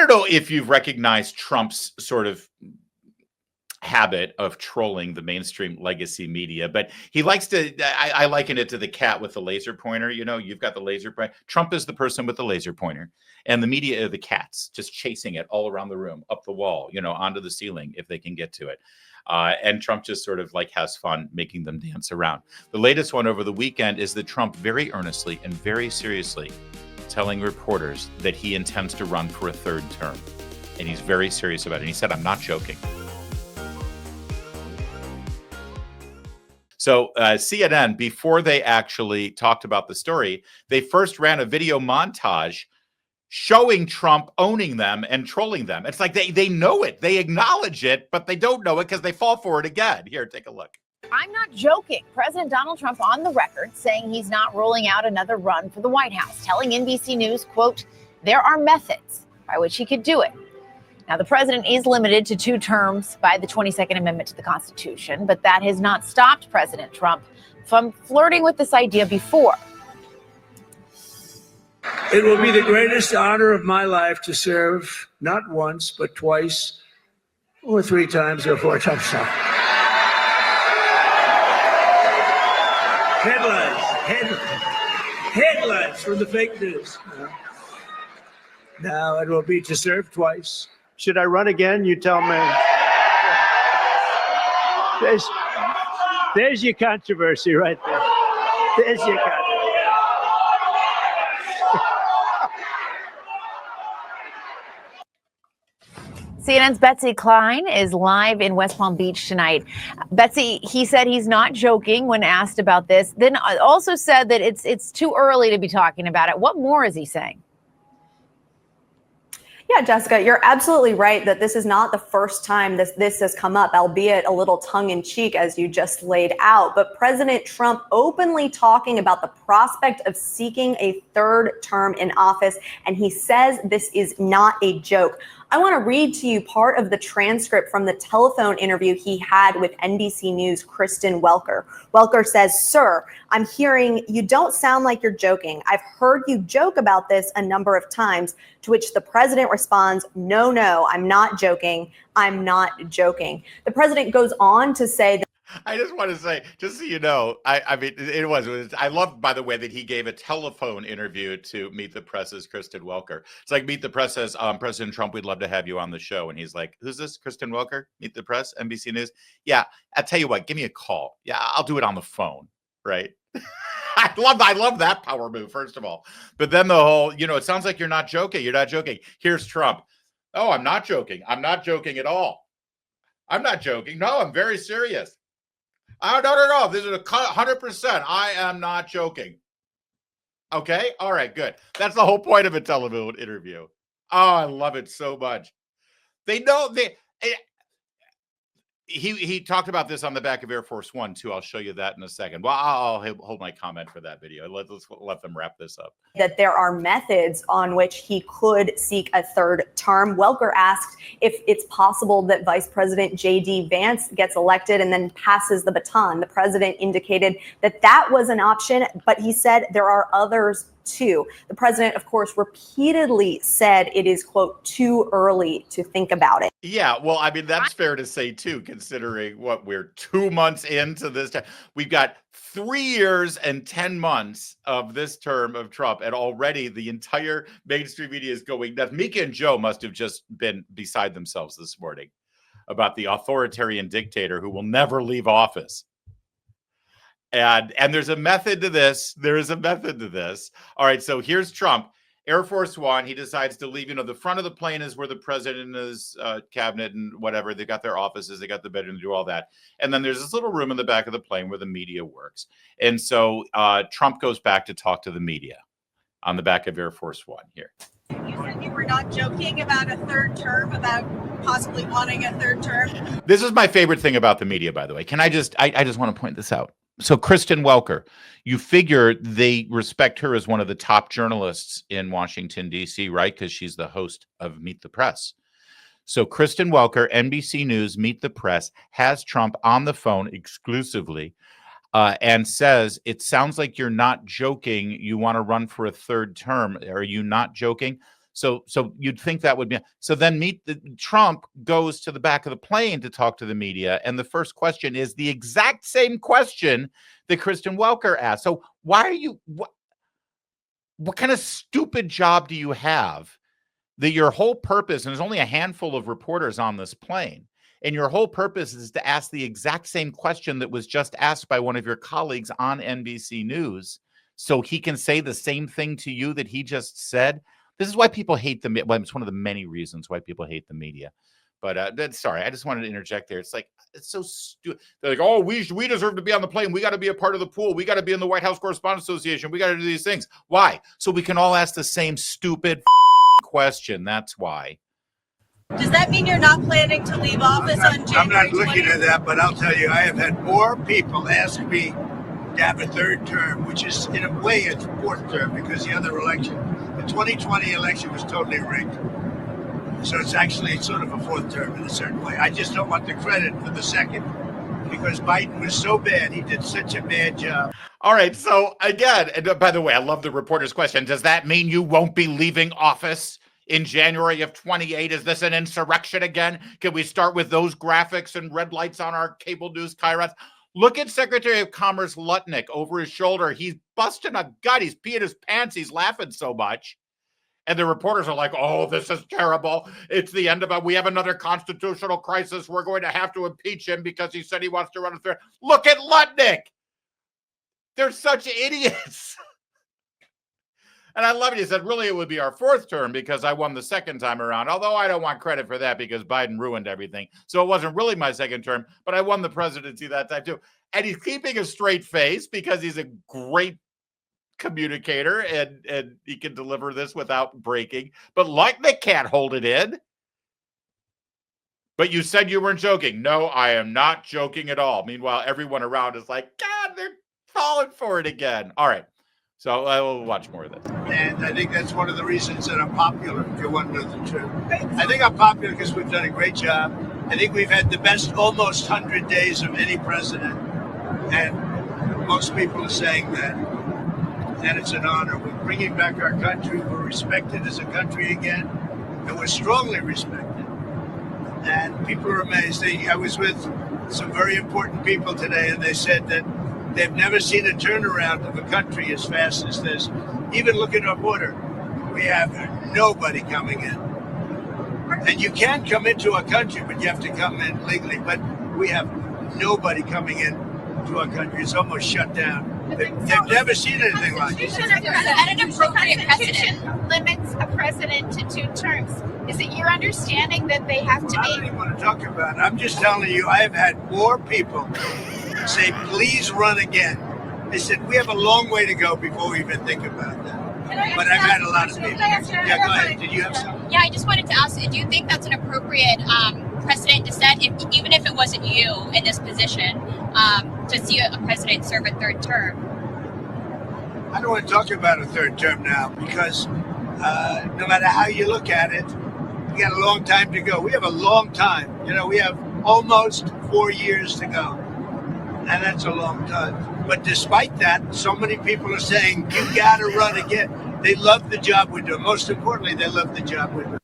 don't know if you've recognized Trump's sort of habit of trolling the mainstream legacy media, but he likes to, I liken it to the cat with the laser pointer. You know, you've got the laser pointer. Trump is the person with the laser pointer, and the media are the cats, just chasing it all around the room, up the wall, you know, onto the ceiling if they can get to it. And Trump just sort of like has fun making them dance around. The latest one over the weekend is that Trump very earnestly and very seriously telling reporters that he intends to run for a third term. And he's very serious about it. And he said, I'm not joking. So CNN, before they actually talked about the story, they first ran a video montage showing Trump owning them and trolling them. It's like they know it. They acknowledge it, but they don't know it because they fall for it again. Here, take a look. I'm not joking. President Donald Trump on the record saying he's not ruling out another run for the White House, telling NBC News, quote, there are methods by which he could do it. Now, the president is limited to 2 terms by the 22nd Amendment to the Constitution, but that has not stopped President Trump from flirting with this idea before. It will be the greatest honor of my life to serve not once, but twice, or 3 times, or 4 times. Headlines from the fake news. Now it will be to serve twice. Should I run again? You tell me. There's your controversy right there. There's your controversy. CNN's Betsy Klein is live in West Palm Beach tonight. Betsy, he said he's not joking when asked about this, then also said that it's too early to be talking about it. What more is he saying? Yeah, Jessica, you're absolutely right that this is not the first time this has come up, albeit a little tongue-in-cheek as you just laid out. But President Trump openly talking about the prospect of seeking a third term in office, and he says this is not a joke. I want to read to you part of the transcript from the telephone interview he had with NBC News' Kristen Welker. Welker says, "Sir, I'm hearing you don't sound like you're joking. I've heard you joke about this a number of times," to which the president responds, no, I'm not joking. I'm not joking. The president goes on to say that I just want to say, just so you know, I mean, it was, I love, by the way, that he gave a telephone interview to Meet the Press's Kristen Welker. It's like Meet the Press says, President Trump, we'd love to have you on the show. And he's like, who's this? Kristen Welker? Meet the Press, NBC News. Yeah, I'll tell you what, give me a call. Yeah, I'll do it on the phone, right? I love that power move, first of all. But then the whole, you know, it sounds like you're not joking. You're not joking. Here's Trump. Oh, I'm not joking. I'm not joking at all. I'm not joking. No, I'm very serious. Oh, no. This is 100%. I am not joking. Okay. All right. Good. That's the whole point of a telephone interview. Oh, I love it so much. They know he talked about this on the back of Air Force One too. I'll show you that in a second. Well, I'll hold my comment for that video. Let's let them wrap this up. That there are methods on which he could seek a third term. Welker asked if it's possible that Vice President J.D. Vance gets elected and then passes the baton. The president indicated that was an option, but he said there are others too. The president, of course, repeatedly said it is, quote, too early to think about it. Yeah, well, I mean, that's fair to say, too, considering what we're 2 months into this. We've got 3 years and 10 months of this term of Trump, and already the entire mainstream media is going nuts. Mika and Joe must have just been beside themselves this morning about the authoritarian dictator who will never leave office. And there's a method to this. There is a method to this. All right, so here's Trump. Air Force One, he decides to leave. You know, the front of the plane is where the president and his cabinet and whatever, they got their offices, they got the bedroom to do all that. And then there's this little room in the back of the plane where the media works. And so Trump goes back to talk to the media on the back of Air Force One here. You said you were not joking about a third term, about possibly wanting a third term. This is my favorite thing about the media, by the way. Can I just want to point this out. So Kristen Welker, you figure they respect her as one of the top journalists in Washington, D.C., right? Because she's the host of Meet the Press. So Kristen Welker, NBC News, Meet the Press, has Trump on the phone exclusively and says, it sounds like you're not joking. You want to run for a third term. Are you not joking? So you'd think that would be so. Then Trump goes to the back of the plane to talk to the media, and the first question is the exact same question that Kristen Welker asked. So why are you? What kind of stupid job do you have that your whole purpose, and there's only a handful of reporters on this plane, and your whole purpose is to ask the exact same question that was just asked by one of your colleagues on NBC News, so he can say the same thing to you that he just said? This is why people hate the media. Well, it's one of the many reasons why people hate the media. But sorry, I just wanted to interject there. It's like, it's so stupid. They're like, oh, we deserve to be on the plane. We got to be a part of the pool. We got to be in the White House Correspondents Association. We got to do these things. Why? So we can all ask the same stupid question. That's why. Does that mean you're not planning to leave office on January 20th? I'm not looking at that, but I'll tell you, I have had more people ask me to have a third term, which is in a way a fourth term because the other election, the 2020 election was totally rigged. So it's actually sort of a fourth term in a certain way. I just don't want the credit for the second because Biden was so bad. He did such a bad job. All right. So again, and by the way, I love the reporter's question. Does that mean you won't be leaving office in January of 28? Is this an insurrection again? Can we start with those graphics and red lights on our cable news Kairos? Look at Secretary of Commerce Lutnick over his shoulder. He's busting a gut. He's peeing his pants. He's laughing so much. And the reporters are like, oh, this is terrible. It's the end of it. We have another constitutional crisis. We're going to have to impeach him because he said he wants to run a third. Look at Lutnick. They're such idiots. And I love it. He said, really, it would be our fourth term because I won the second time around. Although I don't want credit for that because Biden ruined everything. So it wasn't really my second term, but I won the presidency that time too. And he's keeping a straight face because he's a great communicator and he can deliver this without breaking. But Lutnick can't hold it in. But you said you weren't joking. No, I am not joking at all. Meanwhile, everyone around is like, God, they're falling for it again. All right. So I will watch more of this. And I think that's one of the reasons that I'm popular, if you want to know the truth. I think I'm popular because we've done a great job. I think we've had the best almost 100 days of any president. And most people are saying that. And it's an honor. We're bringing back our country. We're respected as a country again. And we're strongly respected. And people are amazed. I was with some very important people today, and they said that they've never seen a turnaround of a country as fast as this. Even look at our border. We have nobody coming in. And you can come into a country, but you have to come in legally. But we have nobody coming in to our country. It's almost shut down. They've never seen anything like this. The Constitution limits a president to 2 terms. Is it your understanding that they have to I don't be? even want to talk about it. I'm just telling you, I have had more people say, please run again. They said, we have a long way to go before we even think about that. But I've had a lot of people. Yeah, go ahead. Did you have something? Yeah, I just wanted to ask, do you think that's an appropriate precedent to set, even if it wasn't you in this position, to see a president serve a 3rd term? I don't want to talk about a 3rd term now because no matter how you look at it, we got a long time to go. We have a long time. You know, we have almost 4 years to go. And that's a long time. But despite that, so many people are saying, you got to run again. They love the job we're doing. Most importantly, they love the job we're doing.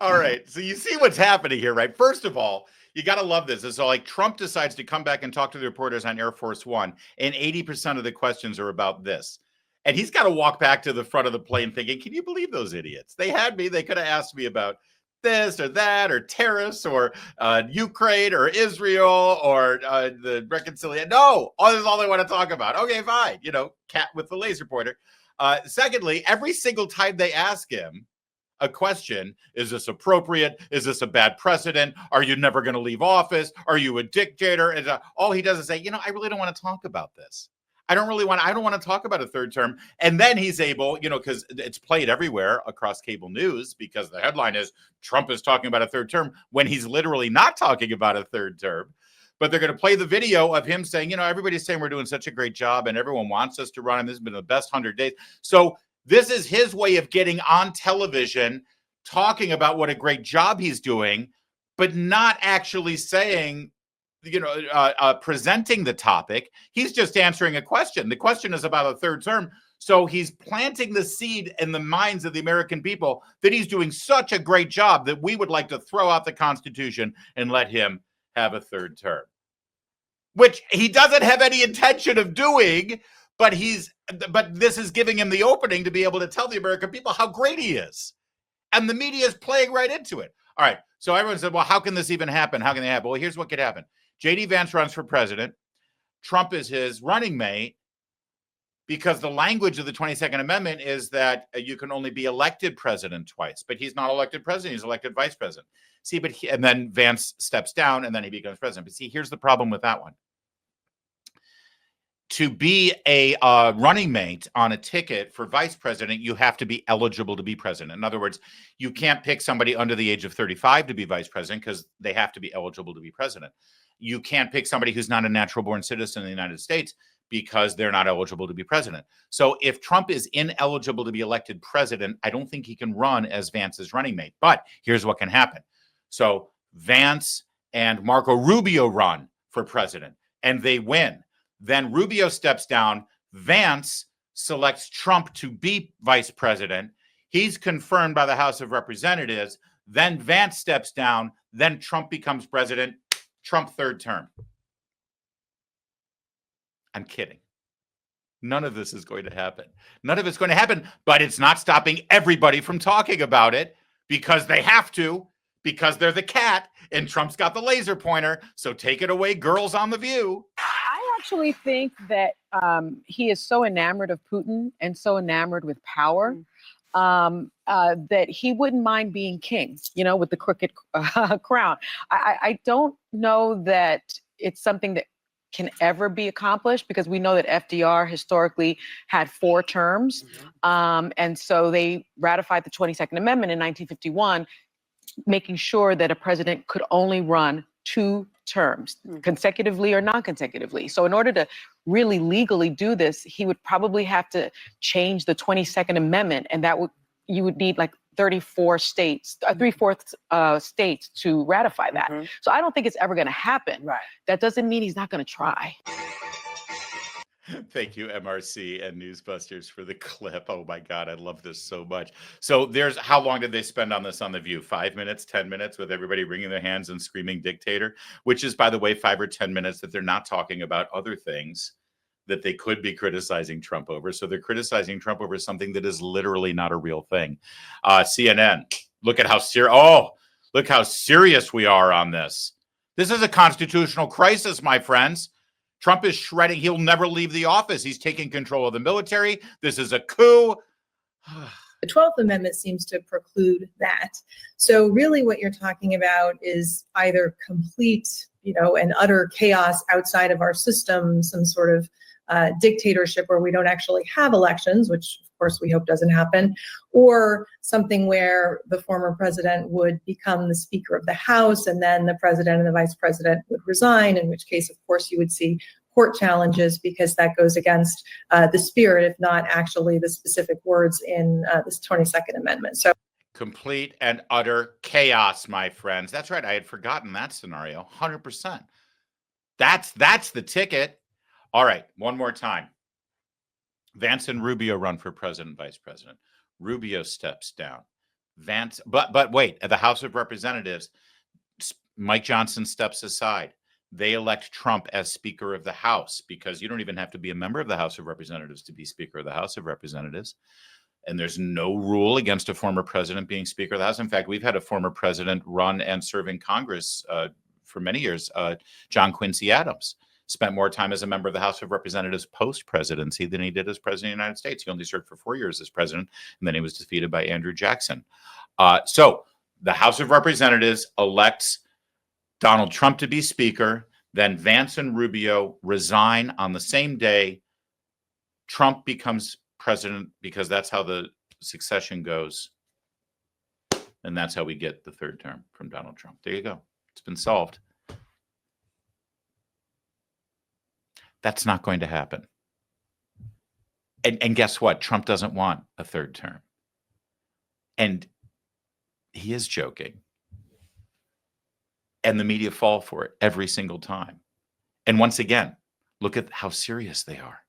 All right. So you see what's happening here, right? First of all, you got to love this. It's like Trump decides to come back and talk to the reporters on Air Force One, and 80% of the questions are about this. And he's got to walk back to the front of the plane thinking, can you believe those idiots? They had me. They could have asked me about this or that or terrorists or Ukraine or Israel or the reconciliation. No, this is all they want to talk about. Okay, fine. You know, cat with the laser pointer. Secondly, every single time they ask him a question, is this appropriate? Is this a bad precedent? Are you never going to leave office? Are you a dictator? And all he does is say, you know, I really don't want to talk about this. I don't want to talk about a 3rd term. And then he's able, you know, because it's played everywhere across cable news because the headline is Trump is talking about a 3rd term when he's literally not talking about a 3rd term. But they're going to play the video of him saying, you know, everybody's saying we're doing such a great job and everyone wants us to run. And this has been the best 100 days. So this is his way of getting on television, talking about what a great job he's doing, but not actually saying, you know, presenting the topic. He's just answering a question. The question is about a 3rd term. So he's planting the seed in the minds of the American people that he's doing such a great job that we would like to throw out the Constitution and let him have a third term, which he doesn't have any intention of doing, but this is giving him the opening to be able to tell the American people how great he is. And the media is playing right into it. All right. So everyone said, well, how can this even happen? How can it happen? Well, here's what could happen. J.D. Vance runs for president. Trump is his running mate because the language of the 22nd Amendment is that you can only be elected president twice. But he's not elected president. He's elected vice president. See, and then Vance steps down and then he becomes president. But see, here's the problem with that one. To be a running mate on a ticket for vice president, you have to be eligible to be president. In other words, you can't pick somebody under the age of 35 to be vice president because they have to be eligible to be president. You can't pick somebody who's not a natural born citizen of the United States because they're not eligible to be president. So if Trump is ineligible to be elected president, I don't think he can run as Vance's running mate. But here's what can happen. So Vance and Marco Rubio run for president and they win. Then Rubio steps down. Vance selects Trump to be vice president. He's confirmed by the House of Representatives. Then Vance steps down. Then Trump becomes president. Trump third term. I'm kidding. None of this is going to happen. None of it's going to happen, but it's not stopping everybody from talking about it because they have to, because they're the cat and Trump's got the laser pointer. So take it away, girls on The View. I actually think that he is so enamored of Putin and so enamored with power that he wouldn't mind being king, with the crooked crown. I don't know that it's something that can ever be accomplished because we know that FDR historically had 4 terms. And so they ratified the 22nd Amendment in 1951, making sure that a president could only run 2 terms, consecutively or non-consecutively. So in order to really legally do this, he would probably have to change the 22nd Amendment, and you would need like 34 states, 3/4 states to ratify that. So I don't think it's ever going to happen. Right. That doesn't mean he's not going to try. Thank you, MRC and Newsbusters, for the clip. Oh my God, I love this so much. So how long did they spend on this on The View? 5 minutes, 10 minutes with everybody wringing their hands and screaming dictator, which is, by the way, 5 or 10 minutes that they're not talking about other things that they could be criticizing Trump over. So they're criticizing Trump over something that is literally not a real thing. CNN, look how serious we are on this. This is a constitutional crisis, my friends. Trump is shredding. He'll never leave the office. He's taking control of the military. This is a coup. The 12th Amendment seems to preclude that. So really what you're talking about is either complete, and utter chaos outside of our system, some sort of dictatorship where we don't actually have elections, which of course we hope doesn't happen, or something where the former president would become the Speaker of the House and then the president and the vice president would resign, in which case, of course, you would see court challenges because that goes against the spirit, if not actually the specific words in this 22nd Amendment. So complete and utter chaos, my friends. That's right. I had forgotten that scenario. 100%. That's the ticket. All right. One more time. Vance and Rubio run for president, vice president. Rubio steps down. Vance, but wait, at the House of Representatives, Mike Johnson steps aside. They elect Trump as Speaker of the House because you don't even have to be a member of the House of Representatives to be Speaker of the House of Representatives. And there's no rule against a former president being Speaker of the House. In fact, we've had a former president run and serve in Congress for many years. John Quincy Adams spent more time as a member of the House of Representatives post-presidency than he did as president of the United States. He only served for 4 years as president, and then he was defeated by Andrew Jackson. So the House of Representatives elects Donald Trump to be Speaker. Then Vance and Rubio resign on the same day. Trump becomes president because that's how the succession goes. And that's how we get the third term from Donald Trump. There you go. It's been solved. That's not going to happen. And guess what? Trump doesn't want a third term. And he is joking. And the media fall for it every single time. And once again, look at how serious they are.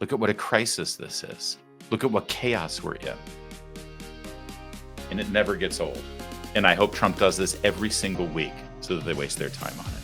Look at what a crisis this is. Look at what chaos we're in. And it never gets old. And I hope Trump does this every single week so that they waste their time on it.